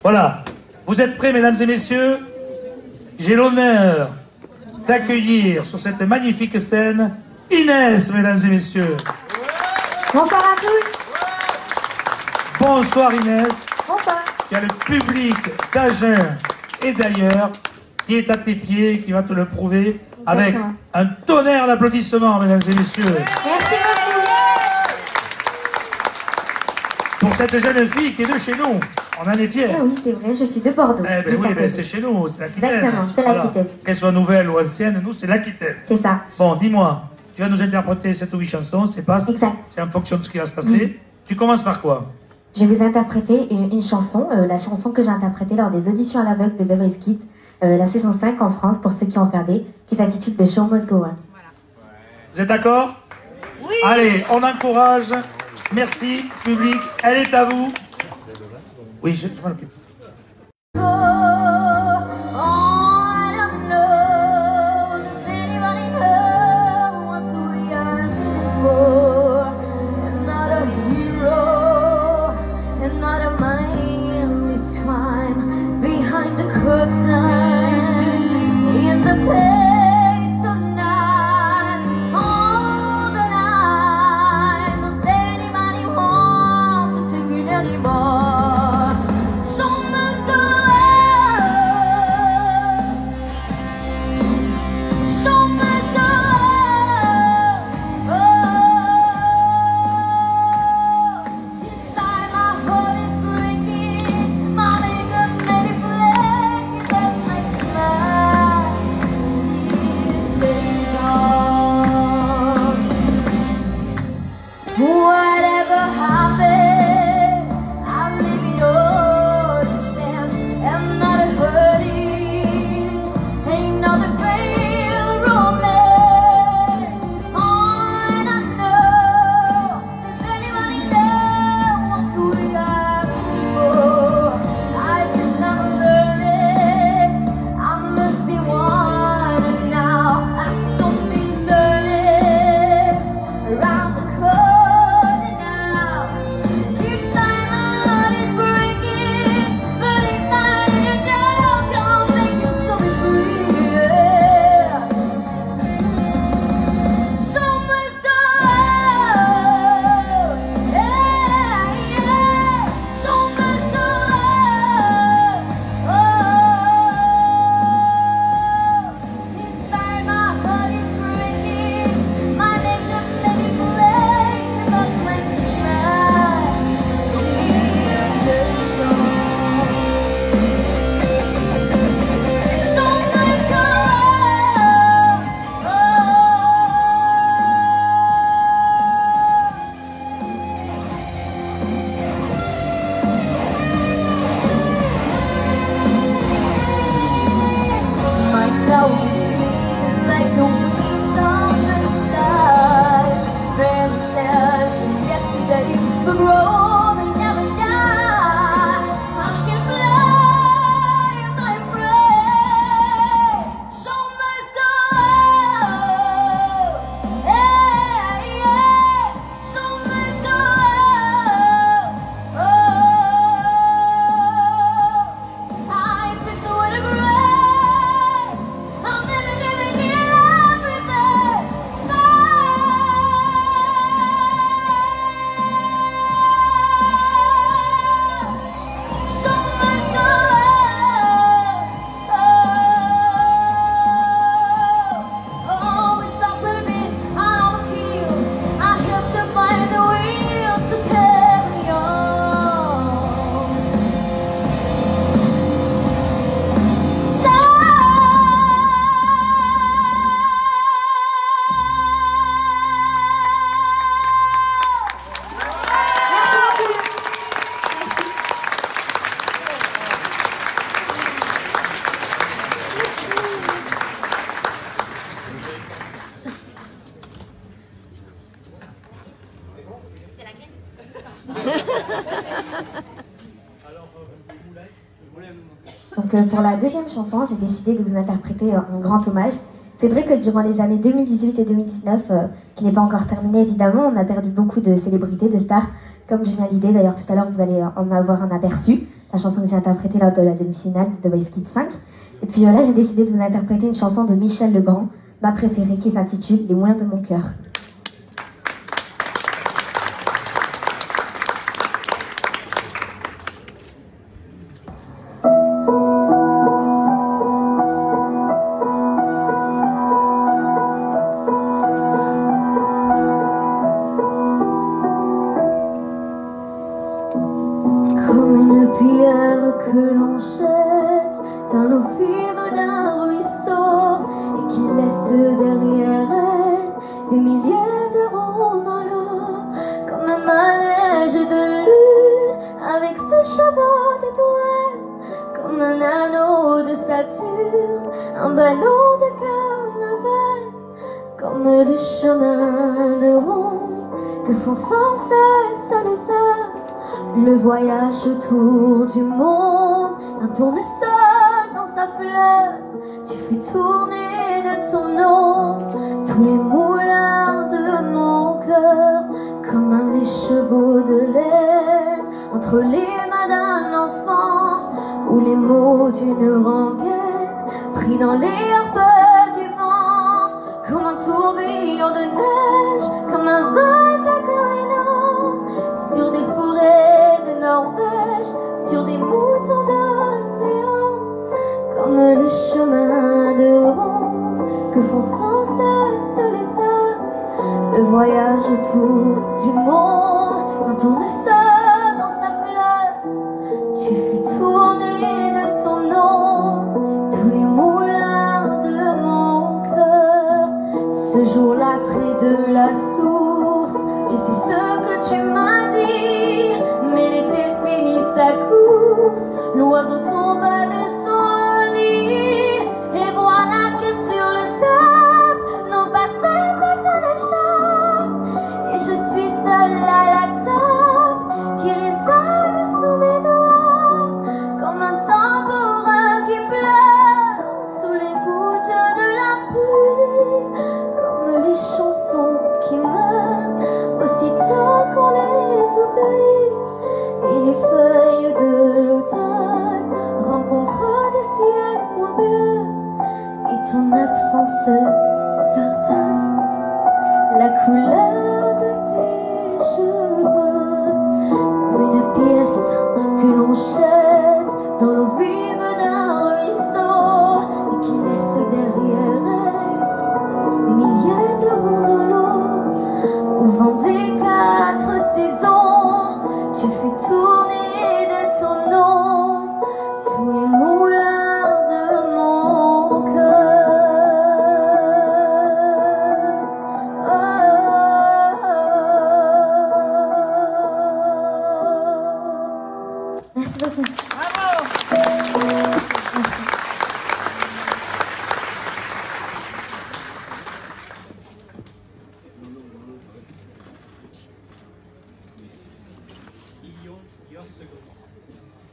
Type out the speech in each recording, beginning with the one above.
Voilà. Vous êtes prêts, mesdames et messieurs? J'ai l'honneur d'accueillir sur cette magnifique scène Inès, mesdames et messieurs. Bonsoir à tous. Bonsoir Inès. Bonsoir. Il y a le public d'Agen et d'ailleurs qui est à tes pieds, qui va te le prouver avec un tonnerre d'applaudissements, mesdames et messieurs. Merci beaucoup. Pour cette jeune fille qui est de chez nous, on en est fiers. Ah oui, c'est vrai, je suis de Bordeaux. Eh ben oui, ben c'est chez nous, c'est l'Aquitaine. Exactement, c'est l'Aquitaine. Qu'elle soit nouvelle ou ancienne, nous c'est l'Aquitaine. C'est ça. Bon, dis-moi, tu vas nous interpréter 7 ou 8 chansons, c'est pas? Exact. C'est en fonction de ce qui va se passer. Tu commences par quoi? Je vais vous interpréter une chanson, la chanson que j'ai interprétée lors des auditions à l'aveugle de The Voice Kids, la saison 5 en France, pour ceux qui ont regardé, qui s'intitule The Show Must Go On. Voilà. Vous êtes d'accord? Oui. Allez, on encourage. Merci, public. Elle est à vous. Oui, je m'en occupe. Donc pour la deuxième chanson, j'ai décidé de vous interpréter un grand hommage C'est vrai que durant les années 2018 et 2019, qui n'est pas encore terminé évidemment, on a perdu beaucoup de célébrités, de stars, comme Johnny Hallyday. D'ailleurs, tout à l'heure, vous allez en avoir un aperçu, la chanson que j'ai interprétée lors de la demi-finale de The Voice Kids 5. Et puis là, j'ai décidé de vous interpréter une chanson de Michel Legrand, ma préférée, qui s'intitule Les Moulins de mon cœur. Comme une pierre que l'on jette dans l'eau vive d'un ruisseau et qui laisse derrière elle des milliers de ronds dans l'eau. Comme un manège de lune avec ses chevaux d'étoiles. Comme un anneau de Saturne, un ballon de carnaval. Comme le chemin de ronde que font sans cesse les heures. Le voyage autour du monde, un tournesol dans sa fleur. Tu fais tourner de ton nom tous les moulins de mon cœur. Comme un écheveau de laine entre les mains d'un enfant, ou les mots d'une rengaine pris dans les harpes du vent. Comme un tourbillon de neige, comme un vol d'agoéland sur des forêts de Norvège, sur des moutons d'océan. Comme le chemin de ronde que font sans cesse les heures. Le voyage autour du monde, un tournesol dans sa fleur. Tu fais tourner de ton nom tous les moulins de mon cœur. Ce jour-là près de la source, tu sais ce que tu m'as dit. Mais l'été finit sa course, l'oiseau tomba de son nid. Et voilà que sur le sable, nos passés passent des choses. Et je suis seule à la table qui résonne sous mes doigts. Comme un tambourin qui pleure sous les gouttes de la pluie. Comme les chansons qui meurent aussitôt qu'on les oublie. Et les feuilles de l'automne rencontrent des ciels moins bleus. Et ton absence leur donne la couleur de tes cheveux. Comme une pièce que l'on jette dans l'eau vive d'un ruisseau et qui laisse derrière elle des milliers de ronds dans l'eau. Au vent des 4 saisons, tu fais tourner de ton nom tous les moulins de mon cœur. Merci beaucoup.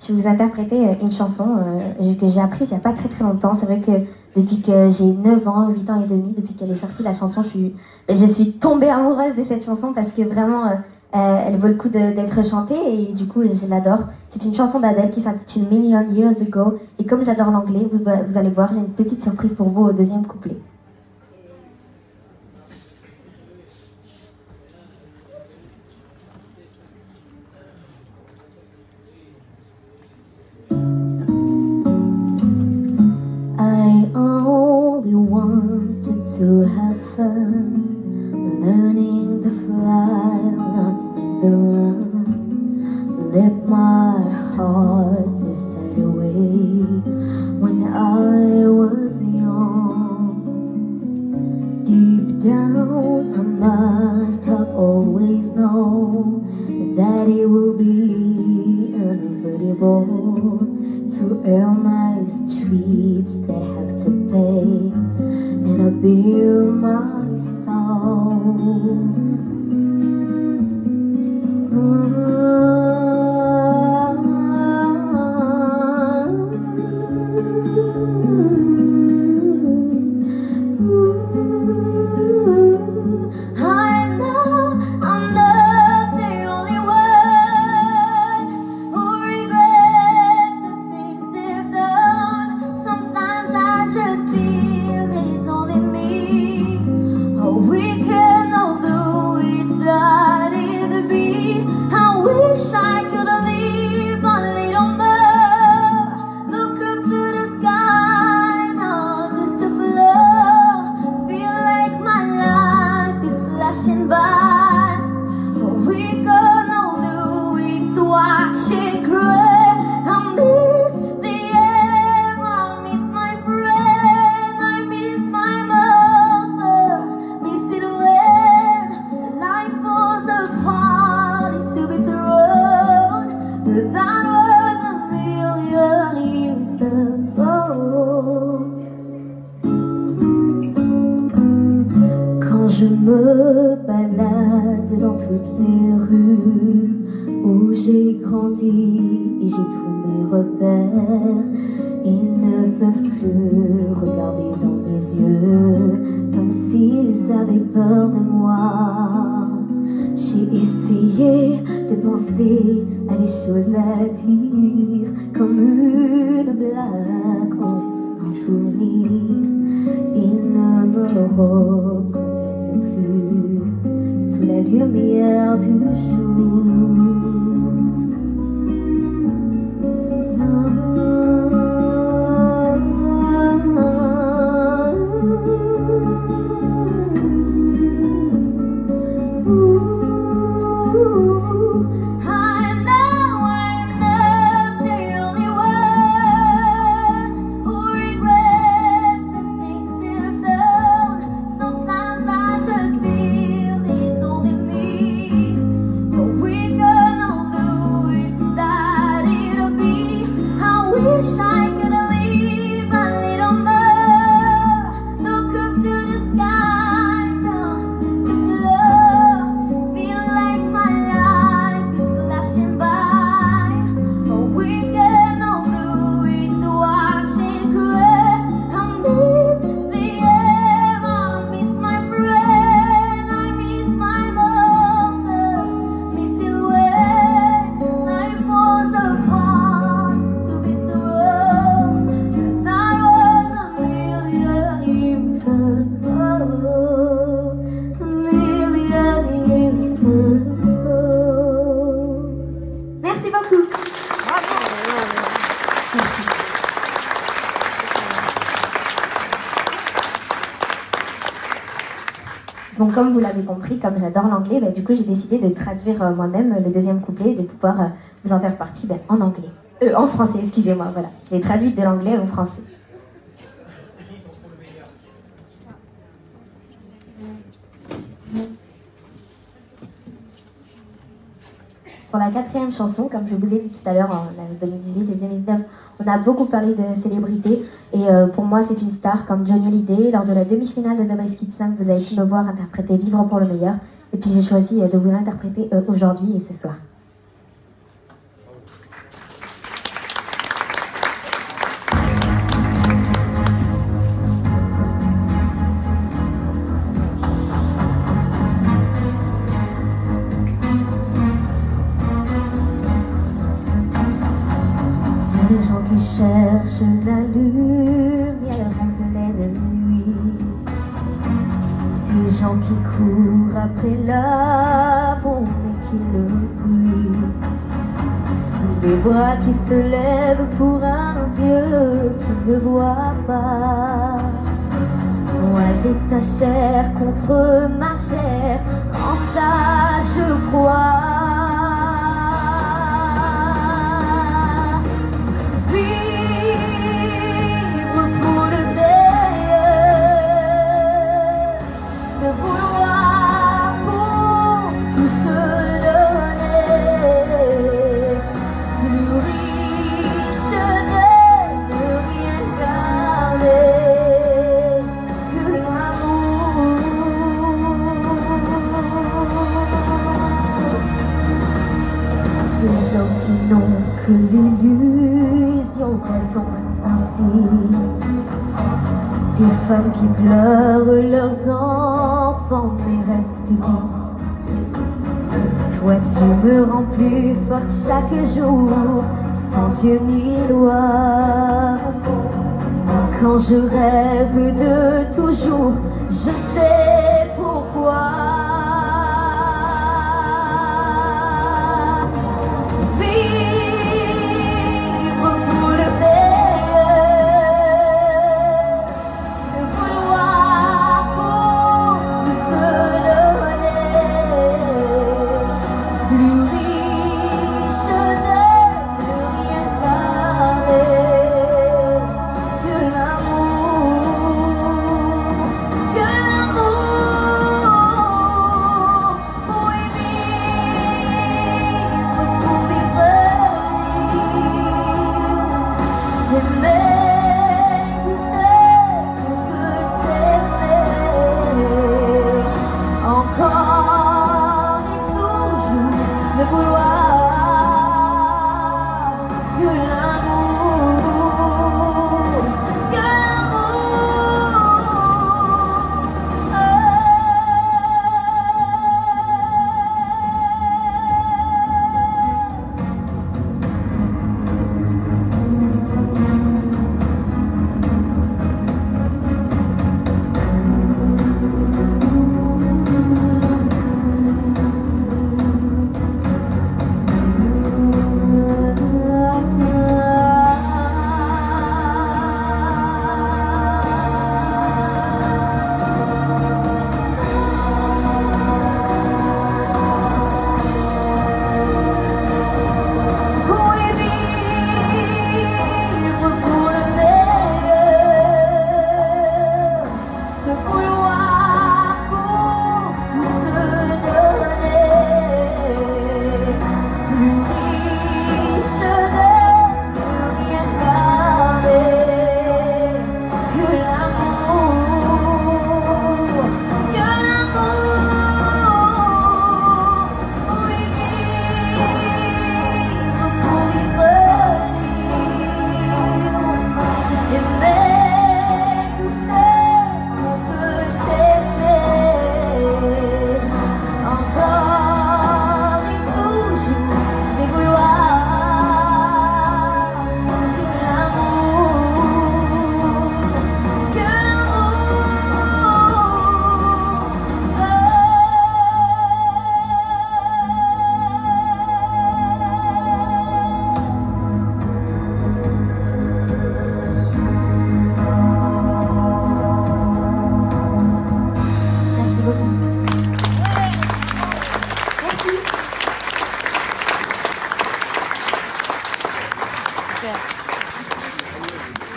Je vais vous interpréter une chanson que j'ai apprise il n'y a pas très longtemps. C'est vrai que depuis que j'ai 9 ans, 8 ans et demi, depuis qu'elle est sortie, la chanson, je suis tombée amoureuse de cette chanson parce que vraiment, elle vaut le coup d'être chantée et du coup, je l'adore. C'est une chanson d'Adèle qui s'intitule Million Years Ago. Et comme j'adore l'anglais, vous allez voir, j'ai une petite surprise pour vous au deuxième couplet. I only wanted to have fun, learning the fly, not the run. Let my heart decide away when I was young. Deep down, I must have always known that it will be unavoidable to earn my stripes that have to pay, and I bear my soul. dans toutes les rues où j'ai grandi, et j'ai tous mes repères. Ils ne peuvent plus regarder dans mes yeux comme s'ils avaient peur de moi. J'ai essayé de penser à des choses à dire, comme une blague ou un souvenir. Ils ne me reconnaissent plus sous la lumière du jour. Bon, comme vous l'avez compris, comme j'adore l'anglais, du coup j'ai décidé de traduire moi-même le deuxième couplet et de pouvoir vous en faire partie en anglais. En français, excusez-moi, voilà. Je l'ai traduite de l'anglais au français. Pour la quatrième chanson, comme je vous ai dit tout à l'heure, en 2018 et 2019, on a beaucoup parlé de célébrités. Et pour moi, c'est une star comme Johnny Hallyday. Lors de la demi-finale de The Voice Kids 5, vous avez pu me voir interpréter Vivre pour le meilleur. Et puis j'ai choisi de vous l'interpréter aujourd'hui et ce soir. Des gens qui cherchent la lumière en pleine nuit, des gens qui courent après l'amour et qui le fuient, des bras qui se lèvent pour un Dieu qui ne voit pas. Moi j'ai ta chair contre ma chair, en ça je crois. Que l'illusion retombe ainsi, des femmes qui pleurent leurs enfants mais restent dites. Toi tu me rends plus forte chaque jour, sans Dieu ni loi. Quand je rêve de toujours, je sais pourquoi.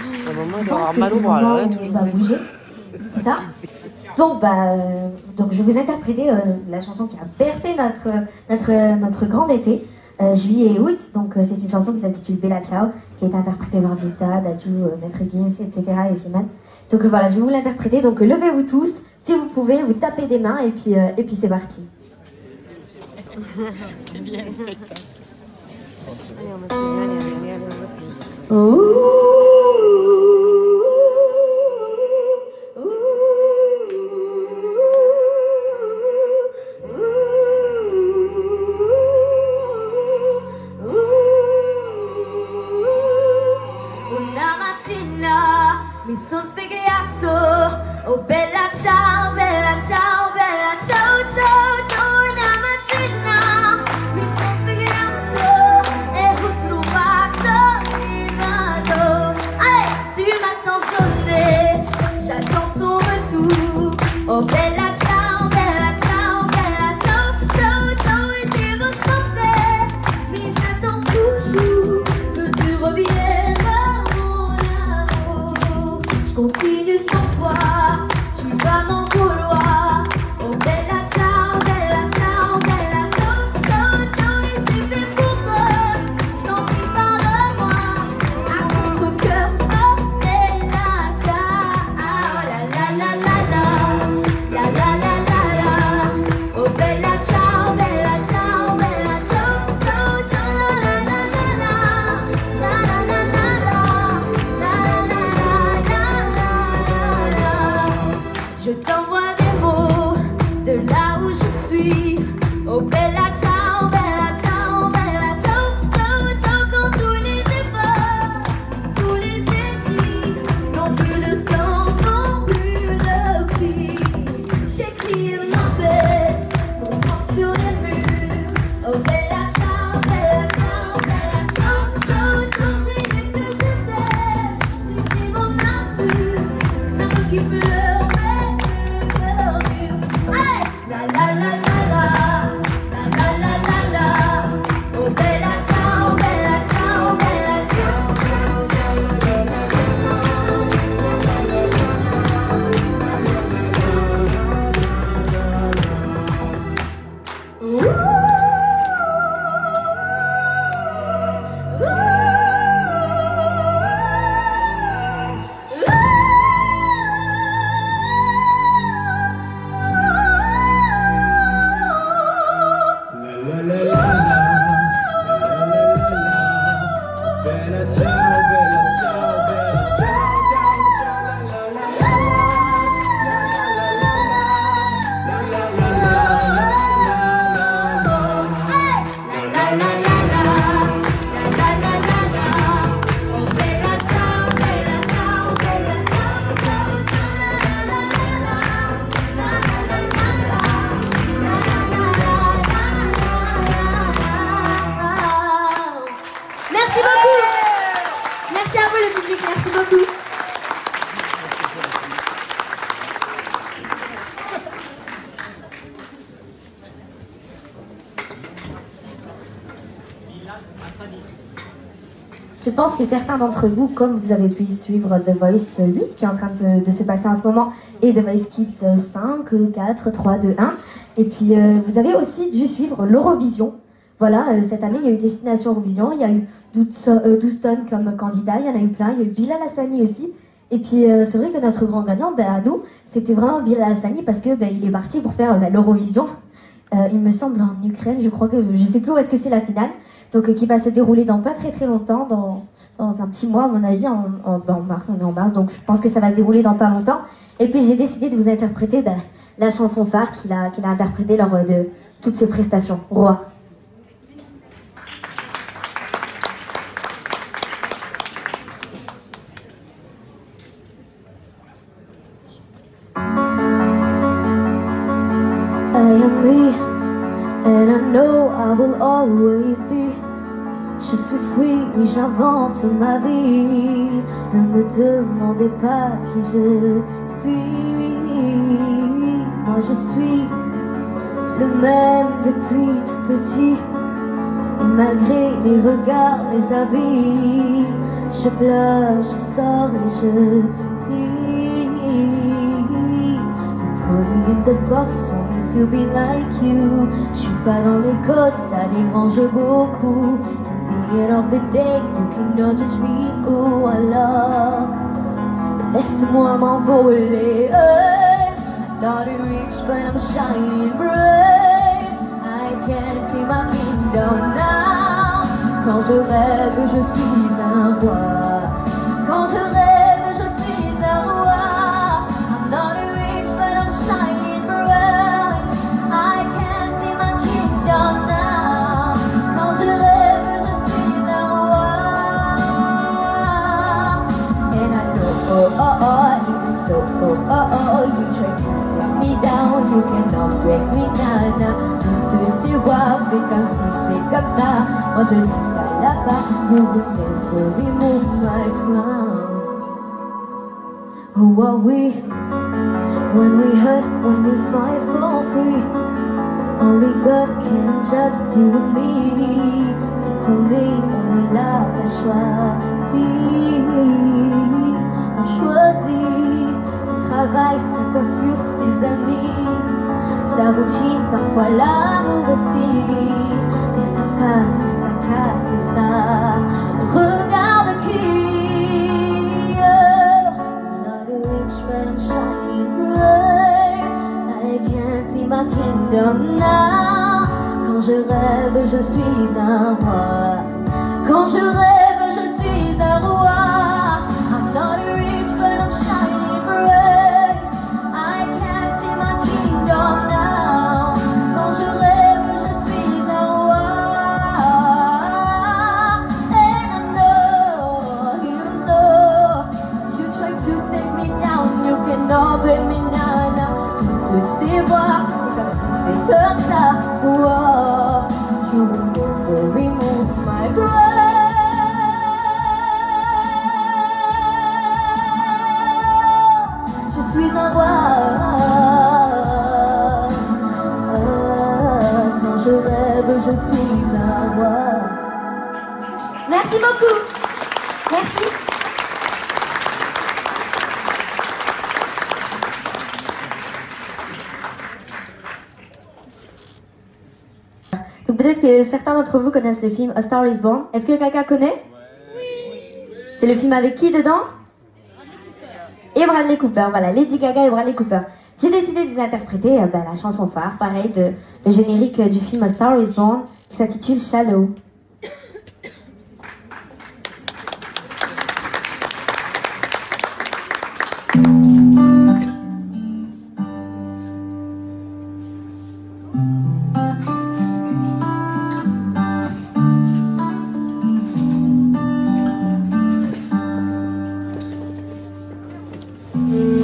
Je pense que c'est le moment où on va bouger. C'est ça? Donc, donc je vais vous interpréter la chanson qui a bercé notre grand été, juillet et août. Donc c'est une chanson qui s'intitule Bella Ciao, qui a été interprétée par Vita, Dadju, Maître Gims, etc. et Seman. Donc voilà, je vais vous l'interpréter. Donc levez-vous tous, si vous pouvez, vous tapez des mains et puis c'est parti. C'est bien le spectacle. Allez, on va se aller, allez, Una mattina mi son svegliato, oh bella ciao, bella ciao, bella ciao, ciao, ciao. Una mattina mi son svegliato e ho trovato il naso. Allez, tu m'attends sonné, j'attends ton retour, oh bella ciao, bella ciao, bella ciao, ciao, ciao. Et je veux chanter, mais j'attends toujours que tu reviennes. Continue sans toi, tu vas m'en vouloir. Oh bella ciao, bella ciao, bella ciao, ciao, ciao. Et j'ai fait pour toi, je t'en prie parle-moi. À contre-cœur, oh bella ciao. La la la la la, la la la la la. Oh bella ciao, bella ciao, bella ciao, ciao, ciao. La la la la la, la la la la la, la la la. Je t'envoie des mots de là où je suis. Oh bella ciao, bella ciao, bella ciao, ciao, ciao. Quand tous les efforts, tous les écrits n'ont plus de sens, n'ont plus de prix. J'écris le nom de ton corps sur les murs. Oh bella ciao, bella ciao, bella ciao, ciao, ciao. Dès que je t'aime, tu sais mon amour, l'amour qui pleure. La la la la la, la la la la la. Oh bella ciao, bella ciao, bella ciao, ciao, ciao. Merci beaucoup. Merci à vous le public, merci beaucoup. Je pense que certains d'entre vous, comme vous avez pu suivre The Voice 8 qui est en train de se passer en ce moment, et The Voice Kids 5, 4, 3, 2, 1, et puis vous avez aussi dû suivre l'Eurovision. Voilà, cette année il y a eu Destination Eurovision, il y a eu 12 tonnes comme candidat, il y en a eu plein, il y a eu Bilal Hassani aussi. Et puis c'est vrai que notre grand gagnant, à nous, c'était vraiment Bilal Hassani parce que il est parti pour faire l'Eurovision. Il me semble en Ukraine, je crois que je sais plus où est-ce que c'est la finale, donc qui va se dérouler dans pas très longtemps, dans un petit mois à mon avis, en mars, on est en mars, donc je pense que ça va se dérouler dans pas longtemps. Et puis j'ai décidé de vous interpréter la chanson phare qu'il a interprétée lors de toutes ses prestations, Roi. I am me, and I know I will always be. Je suis free, oui j'invente ma vie. Ne me demandez pas qui je suis. Moi je suis le même depuis tout petit. Et malgré les regards, les avis, Je pleure, je sors et je crie. You put me in the box, want me to be like you. Je suis pas dans les codes, ça dérange beaucoup. At the end of the day, you cannot judge me. Ooh, alors laisse-moi m'envoler. I'm not rich, but I'm shining bright. I can't see my kingdom now. Quand je rêve, je suis un roi. Quand je rêve, je suis un roi. I'm not rich, but I'm shining bright. I can't see my kingdom now. Quand je rêve, je suis un roi. And I know, even though, you try to take me down, you cannot break me now. Tu te vois, fais comme si, fais comme ça. Moi je n'ai pas la part, you will never remove my crown. Who are we? When we hurt, when we fight for free. Only God can judge you and me. C'est qu'on est, on ne l'a pas choisi. On choisit son travail, sa coiffure, ses amis, sa routine, parfois l'amour aussi. Mais ça passe ou ça casse, mais ça regarde qui. I'm not rich but I'm shining bright. I can't see my kingdom now. Quand je rêve, je suis un roi. Quand je rêve, je suis un roi. I'm not rich but I'm shining bright. I can't see my kingdom now. Quand je rêve, je suis un roi. And I know, even though you try to take me down, you cannot break me now. Tu te sais voir, c'est comme si c'est comme ça. Oh, you will never remove my grace. Je suis un roi. Quand je rêve, je suis un roi. Merci beaucoup. Merci. Donc peut-être que certains d'entre vous connaissent le film A Star Is Born. Est-ce que quelqu'un connaît? C'est le film avec qui dedans? Et Bradley Cooper, voilà, Lady Gaga et Bradley Cooper. J'ai décidé de vous interpréter la chanson phare, pareil, le générique du film A Star Is Born, qui s'intitule Shallow.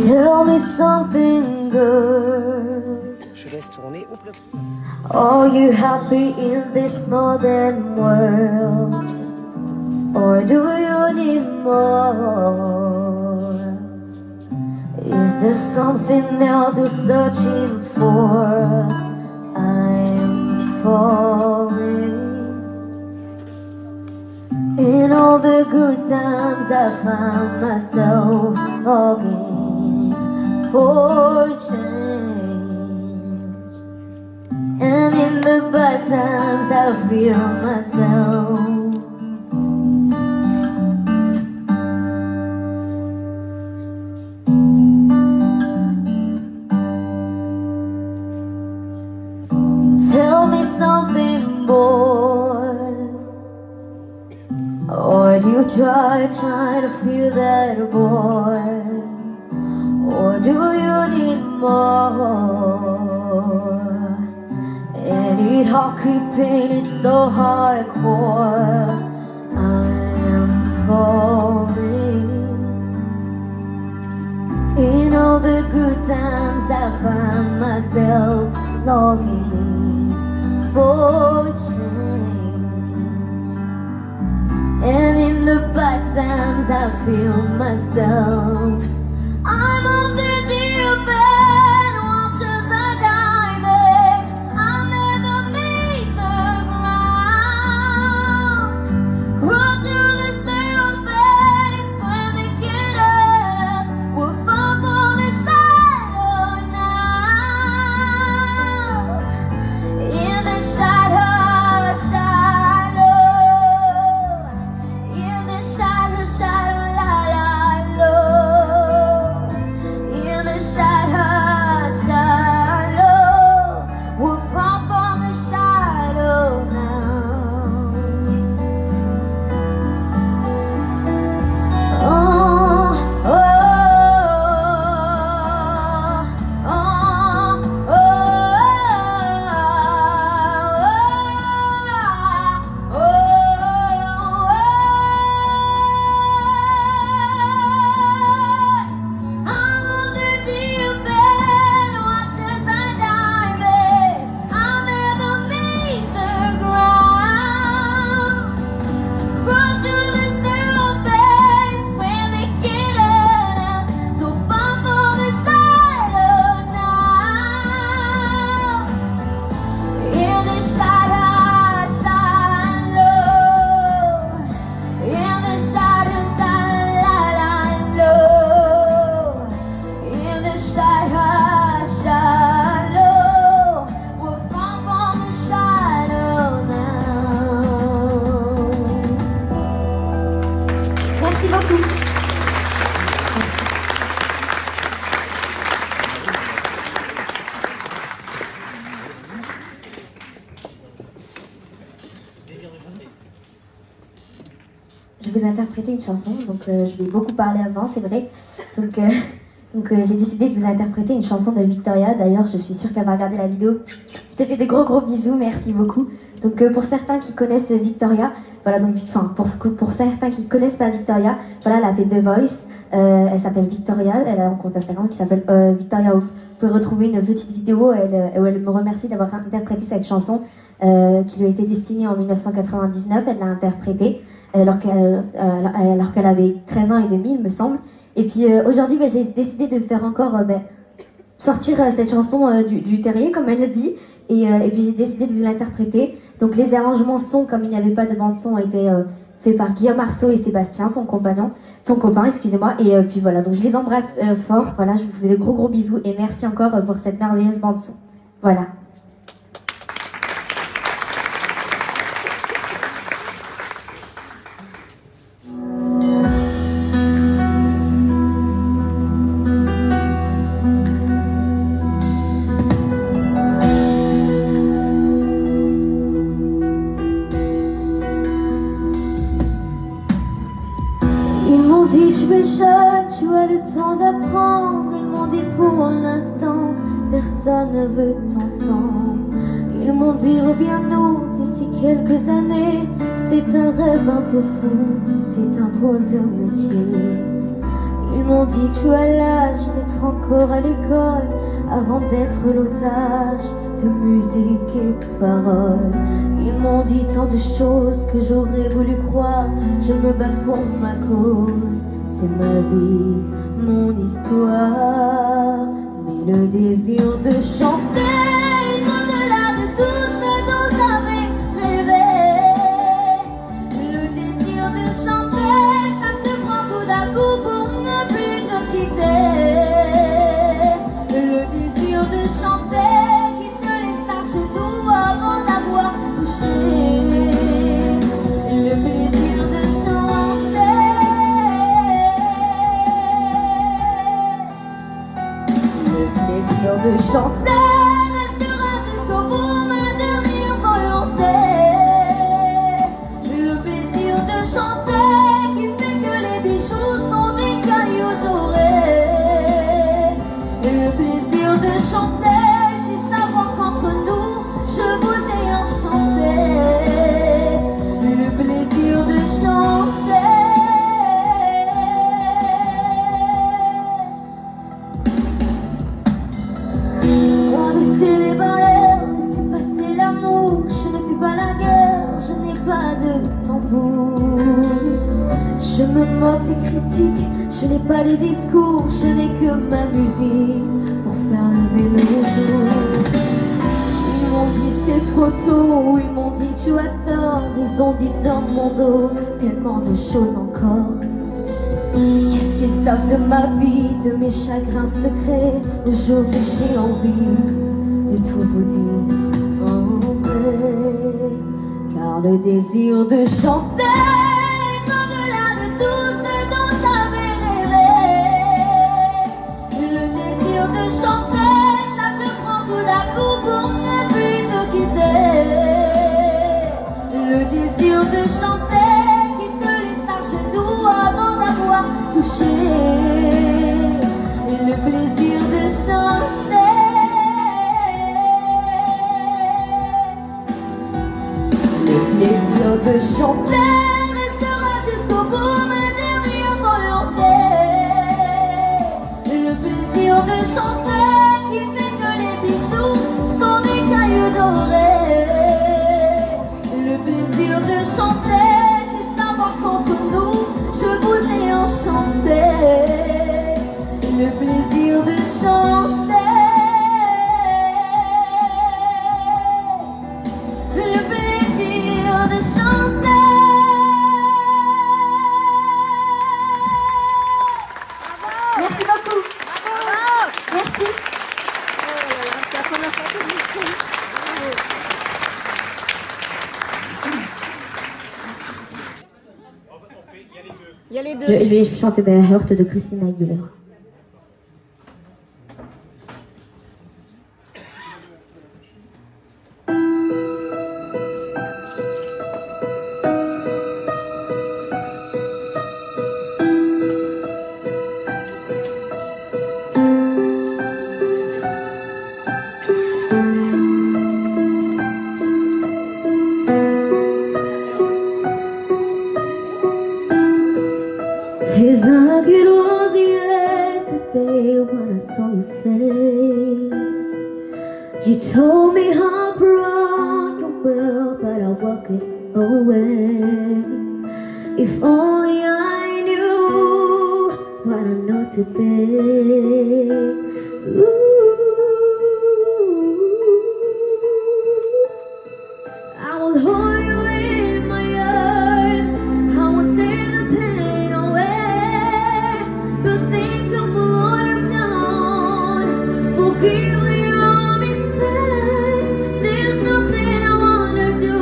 Tell me something good. Je laisse tourner. Are you happy in this modern world? Or do you need more? Is there something else you're searching for? I'm falling. In all the good times I found myself longing for change, and in the bad times I feel myself. Tell me something, boy. Or do you try to feel that void? Or do you need more? And it all keeping it so hardcore. I'm falling. In all the good times I find myself longing for change, and in the bad times I feel myself. I'm on the deep end, watches are diving. I'll never meet the ground. Crawl through the surface. interpréter une chanson. Donc je vais beaucoup parler avant, c'est vrai. Donc j'ai décidé de vous interpréter une chanson de Victoria. D'ailleurs, je suis sûre qu'elle va regarder la vidéo. Je te fais de gros bisous, merci beaucoup. Donc pour certains qui connaissent Victoria, voilà, donc enfin pour certains qui connaissent pas Victoria, voilà, elle a fait The Voice. Elle s'appelle Victoria, elle a un compte Instagram qui s'appelle Victoria Ouf. Vous pouvez retrouver une petite vidéo où elle me remercie d'avoir interprété cette chanson qui lui a été destinée en 1999. Elle l'a interprétée alors qu'elle avait 13 ans et demi, il me semble. Et puis aujourd'hui, j'ai décidé de faire encore sortir cette chanson du terrier, comme elle le dit. Et puis j'ai décidé de vous l'interpréter. Donc les arrangements son, comme il n'y avait pas de bande son, ont été faits par Guillaume Arceau et Sébastien, son copain, excusez-moi. Et puis voilà, donc je les embrasse fort. Voilà, je vous fais de gros bisous et merci encore pour cette merveilleuse bande son. Voilà. Tu es jeune, tu as le temps d'apprendre. Ils m'ont dit pour l'instant, personne ne veut t'entendre. Ils m'ont dit reviens-nous d'ici quelques années. C'est un rêve un peu fou, c'est un drôle de métier. Ils m'ont dit tu as l'âge d'être encore à l'école avant d'être l'otage de musique et paroles. Ils m'ont dit tant de choses que j'aurais voulu croire. Je me bats pour ma cause. C'est ma vie, mon histoire, mais le désir de chanter est au-delà de tout ce dont j'avais rêvé. Le désir de chanter, ça te prend tout d'un coup pour ne plus te quitter. Le désir de chanter qui te laisse à genoux avant d'avoir touché. Le plaisir de chanter. De chanter restera jusqu'au bout ma dernière volonté. Le plaisir de chanter qui fait que les bijoux sont des cailloux dorés. Le plaisir de chanter, c'est savoir qu'entre nous, je vous ai enchanté. Le plaisir de chanter. Les barrières, laissez passer l'amour. Je ne fais pas la guerre, je n'ai pas de tambour. Je me moque des critiques, je n'ai pas de discours. Je n'ai que ma musique pour faire lever le jour. Ils m'ont dit c'est trop tôt, ils m'ont dit tu as tort. Ils ont dit dans mon dos tellement de choses encore. Qu'est-ce qu'ils savent de ma vie, de mes chagrins secrets? Aujourd'hui j'ai envie de tout vous dire en vrai, car le désir de chanter est au-delà de tout ce dont j'avais rêvé. Le désir de chanter, ça te prend tout d'un coup pour ne plus te quitter. Le désir de chanter qui te laisse à genoux avant d'avoir touché. Le plaisir de chanter. Le plaisir de chanter restera jusqu'au bout ma dernière volonté. Le plaisir de chanter qui fait que les bijoux sont des cailloux dorés. Le plaisir de chanter, c'est savoir qu'entre nous, je vous ai enchanté. Le plaisir de chanter. De chanter. Merci beaucoup. Merci. C'est la première fois que je chante. Il y a les deux. Je vais chanter Hurt de Christina Aguilera. like it was yesterday when I saw your face. You told me how proud you were, but I walked it away. If only I knew what I know today. Ooh. I will hold you in my arms, I will take the pain away. But think of all you've done, forgive your mistakes. There's nothing I wanna do.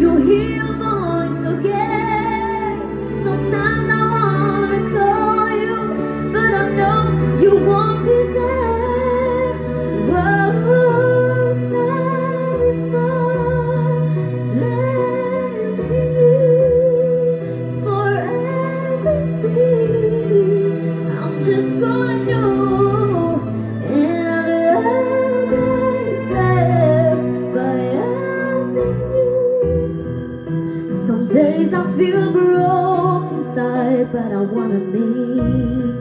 You hear your voice again. Sometimes I wanna call you, but I know you won't be there. Whoa, I'm sorry for blaming you for everything. I'm just gonna do, and I've loved myself by loving you. Some days I feel broke inside, but I wanna leave.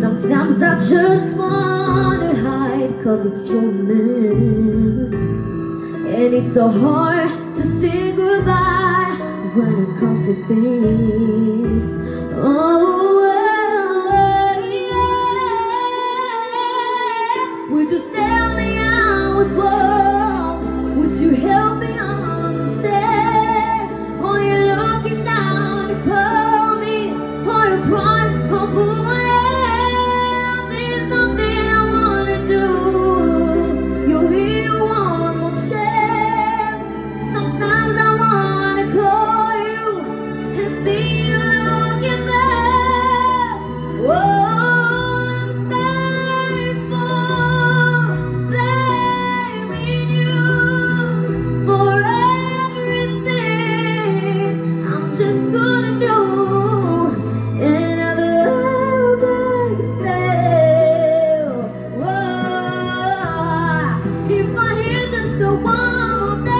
Sometimes I just wanna hide, cause it's your mess. And it's so hard to say goodbye when it comes to this. Oh, yeah. Would you tell me I was wrong? Would you help me understand? Or you looking down upon me? Or you pride of who I am? There's nothing I wanna do. You'll hear one more chance. Sometimes I wanna call you and see you looking back. Whoa, I'm sorry for blaming you for everything. I'm just gonna do, and I've loved myself. Whoa, if I hear just a one more day,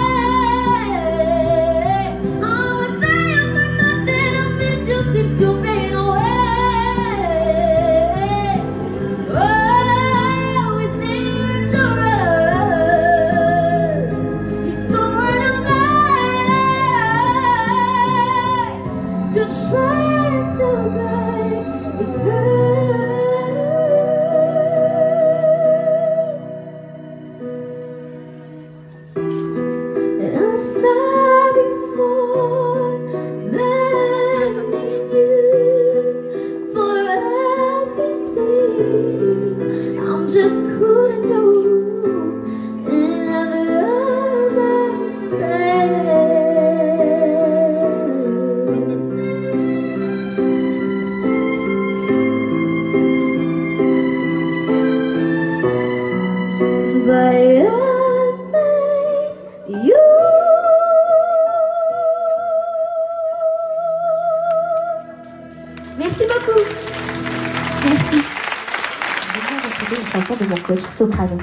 I would say I'm so much that I miss you since you've been away. Oh, it's dangerous. It's sort of right to try and survive. It's and I'm sorry for blaming you for everything. I'm just couldn't do, and I've loved myself. By loving you. Merci beaucoup. Merci. Je viens d'écouter une chanson de mon coach soprano.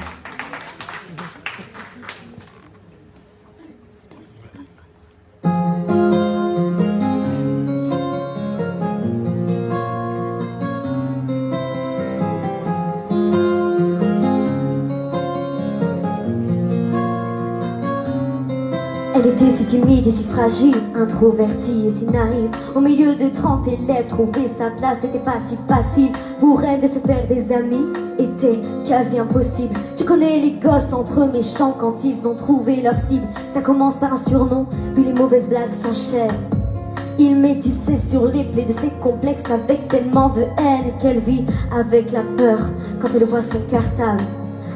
Elle était si timide et si fragile, introvertie et si naïve. Au milieu de 30 élèves, trouver sa place n'était pas si facile. Pour elle, de se faire des amis était quasi impossible. Tu connais les gosses entre eux méchants quand ils ont trouvé leur cible. Ça commence par un surnom, puis les mauvaises blagues s'enchaînent. Il met du C sur les plaies de ses complexes avec tellement de haine qu'elle vit avec la peur quand elle voit son cartable.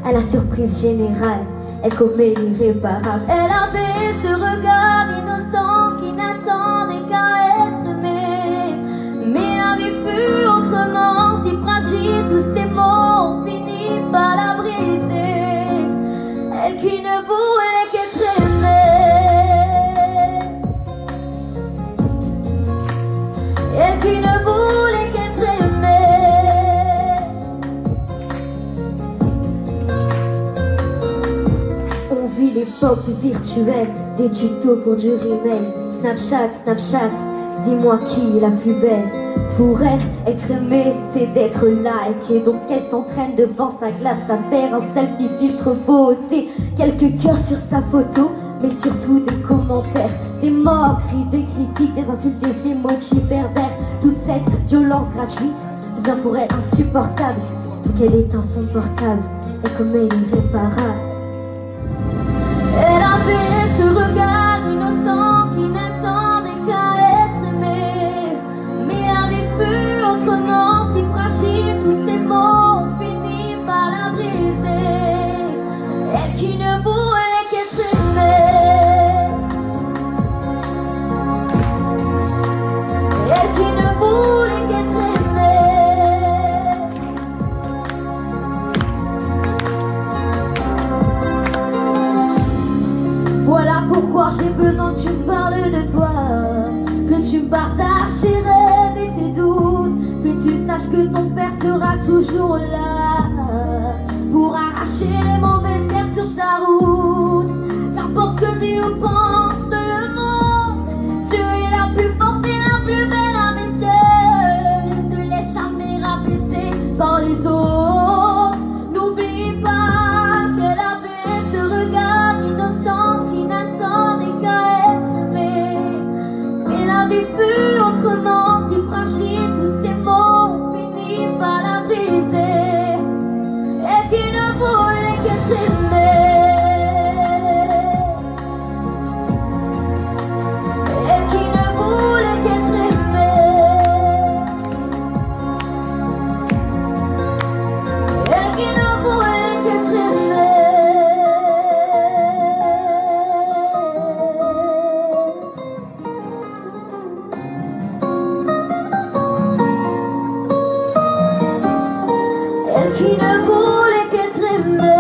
À la surprise générale, elle commet l'irréparable. Elle avait ce regard innocent qui n'attendait qu'à être aimé. Mais la vie fut autrement, si fragile, tous ces mots ont fini par la briser. Elle qui ne voulait qu'être aimée. Elle qui ne voulait qu'être aimée. On vit l'époque du virtuel, des tutos pour du rimel. Snapchat, Dis-moi qui est la plus belle. Pour elle, être aimée, c'est d'être like. Donc elle s'entraîne devant sa glace à faire un selfie filtre beauté. Quelques cœurs sur sa photo, mais surtout des commentaires, des moqueries, des critiques, des insultes, des emojis pervers. Toute cette violence gratuite devient pour elle insupportable. Donc elle éteint son portable, et comme elle est irréparable. Elle avait ce regard innocent qui n'attendait qu'à être aimé. Mais un défut autrement si fragile, tous ces mots ont fini par la briser. Elle qui ne voulait qu'être aimée. Elle qui ne voulait qu'être aimée. Voilà pourquoi j'ai besoin que tu me parles de toi, que tu me partages tes rêves et tes doutes, que tu saches que ton père sera toujours là pour arracher les mauvaises herbes sur ta route. Qu'importe ce que dit ou pense le monde, tu es la plus forte et la plus belle à mes yeux. Ne te laisse jamais rabaisser par les autres. N'oublie pas qu'elle avait ce regard innocent qui n'attendait qu'à être aimé. Mais l'un des fut autrement si fragile, tous ces mots ont fini par la briser. Et qui ne voulait qu'être aimé. Et qui ne voulait qu'être aimé. Et qui ne voulait qu'être aimé. Elle qui ne voulait qu'être aimée.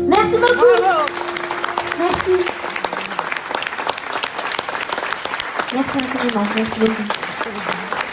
Merci beaucoup. Merci. Merci infiniment. Merci beaucoup.